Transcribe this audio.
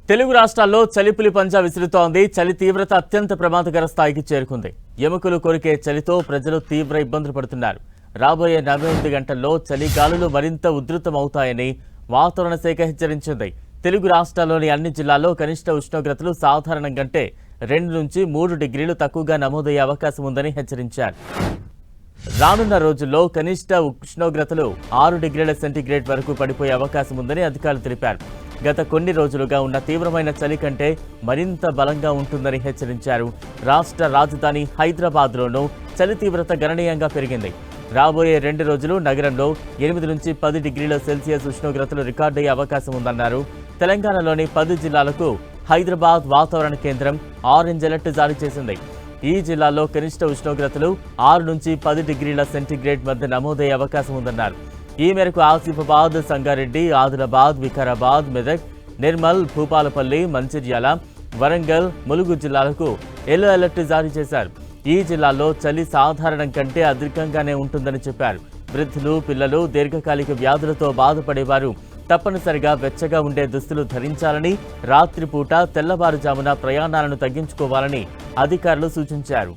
తెలుగు రాష్ట్రాల్లో చలిపులి పంజా విసురుతోంది. చలి తీవ్రత అత్యంత ప్రమాదకర స్థాయికి చేరుకుంది. ఎముకలు కొరికే చలితో ప్రజలు తీవ్ర ఇబ్బందులు పడుతున్నారు. రాబోయే 48 గంటల్లో చలి గాలులు మరింత ఉధృతమవుతాయని వాతావరణ శాఖ హెచ్చరించింది. తెలుగు రాష్ట్రాల్లోని అన్ని జిల్లాల్లో కనిష్ట ఉష్ణోగ్రతలు సాధారణం కంటే 2 నుంచి 3 డిగ్రీలు తక్కువగా నమోదయ్యే అవకాశం ఉందని హెచ్చరించారు. రానున్న రోజుల్లో కనిష్ట ఉష్ణోగ్రతలు 6 డిగ్రీల సెంటీగ్రేడ్ వరకు పడిపోయే అవకాశం ఉందని అధికారులు తెలిపారు. గత కొన్ని రోజులుగా ఉన్న తీవ్రమైన చలి కంటే మరింత బలంగా ఉంటుందని హెచ్చరించారు. రాష్ట్ర రాజధాని హైదరాబాద్లోనూ చలి తీవ్రత గణనీయంగా పెరిగింది. రాబోయే 2 రోజులు నగరంలో 8 నుంచి 10 డిగ్రీల సెల్సియస్ ఉష్ణోగ్రతలు రికార్డయ్యే అవకాశం ఉందన్నారు. తెలంగాణలోని 10 జిల్లాలకు హైదరాబాద్ వాతావరణ కేంద్రం ఆరెంజ్ అలర్ట్ జారీ చేసింది. ఈ జిల్లాల్లో కనిష్ట ఉష్ణోగ్రతలు 6 నుంచి 10 డిగ్రీల సెంటీగ్రేడ్ మధ్య నమోదయ్యే అవకాశం ఉందన్నారు. ఈ మేరకు ఆసిఫాబాద్, సంగారెడ్డి, ఆదిలాబాద్, వికారాబాద్, మెదక్, నిర్మల్, భూపాలపల్లి, మంచిర్యాల, వరంగల్, ములుగు జిల్లాలకు ఎల్లో అలర్ట్ జారీ చేశారు. ఈ జిల్లాల్లో చలి సాధారణం కంటే అధికంగానే ఉంటుందని చెప్పారు. వృద్ధులు, పిల్లలు, దీర్ఘకాలిక వ్యాధులతో బాధపడేవారు తప్పనిసరిగా వెచ్చగా ఉండే దుస్తులు ధరించాలని, రాత్రిపూట తెల్లవారుజామున ప్రయాణాలను తగ్గించుకోవాలని అధికారులు సూచించారు.